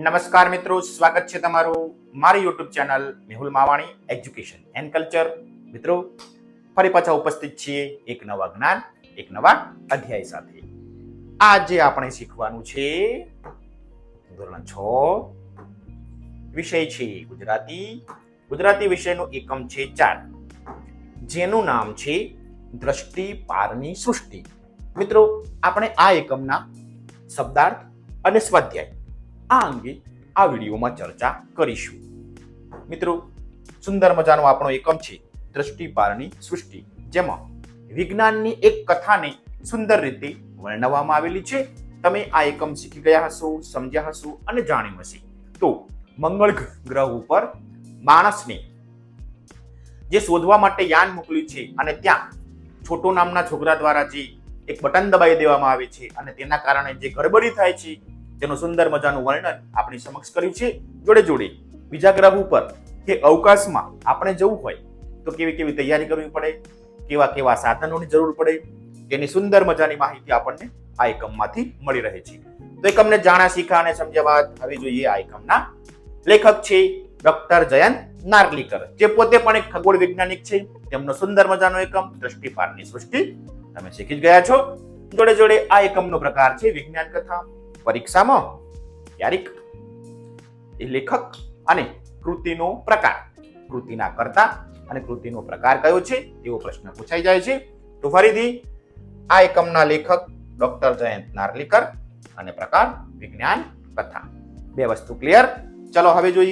નમસ્કાર મિત્રો, સ્વાગત છે તમારું મારી YouTube channel Mehul Mavani education and culture. મિત્રો, ફરી પાછા ઉપસ્થિત છીએ એક નવા જ્ઞાન, એક નવા અધ્યાય સાથે. આજે આપણે શીખવાનું છે ધોરણ 6 વિષય છે ગુજરાતી. ગુજરાતી વિષયનો એકમ છે 4, જેનું નામ છે દ્રષ્ટિ પારની સૃષ્ટિ. મિત્રો, આપણે આ એકમના શબ્દાર્થ અને સ્વાધ્યાય આ અંગે આ વિડીયોમાં ચર્ચા કરીશું. મિત્રો, સુંદર મજાનો આપણો એકમ છે દ્રષ્ટિ પારની સૃષ્ટિ, જેમાં વિજ્ઞાનની એક કથાને સુંદર રીતે વર્ણવવામાં આવેલી છે. તમે આ એકમ શીખી ગયા હશો, સમજ્યા હશો અને જાણ્યું હશે. તો મંગળ ગ્રહ ઉપર માણસને જે શોધવા માટે યાન મોકલ્યું છે અને ત્યાં છોટો નામના છોકરા દ્વારા જે એક બટન દબાવી દેવામાં આવે છે અને તેના કારણે જે ગડબડી થાય છે તેનું સુંદર મજાનું વર્ણન આપણી સમક્ષ કર્યું છે. જોડે જોડે બીજા ગ્રહ ઉપર કે અવકાશમાં આપણે જવું હોય તો કેવી કેવી તૈયારી કરવી પડે, કેવા કેવા સાધનોની જરૂર પડે, તેની સુંદર મજાની માહિતી આપણને આ એકમમાંથી મળી રહે છે. તો એકમને જાણ્યા, શીખ્યા અને સમજ્યા બાદ હવે જોઈએ આ એકમના લેખક છે ડોક્ટર જયંત નાર્લિકર, જે પોતે પણ એક ખગોળ વૈજ્ઞાનિક છે. તેમનો સુંદર મજાનો એકમ દ્રષ્ટિ પારની સૃષ્ટિ તમે શીખી જ ગયા છો. જોડે જોડે આ એકમનો પ્રકાર છે વિજ્ઞાન કથા. પરીક્ષામાં ક્યારેક એ લેખક અને કૃતિનો પ્રકાર, કૃતિના કર્તા અને કૃતિનો પ્રકાર કયો છે એવો પ્રશ્ન પૂછાઈ જાય છે. તો ફરીથી આ એકમના લેખક ડોક્ટર જયંત નાર્લિકર અને પ્રકાર વિજ્ઞાન કથા. બે વસ્તુ ક્લિયર. ચલો હવે જોઈએ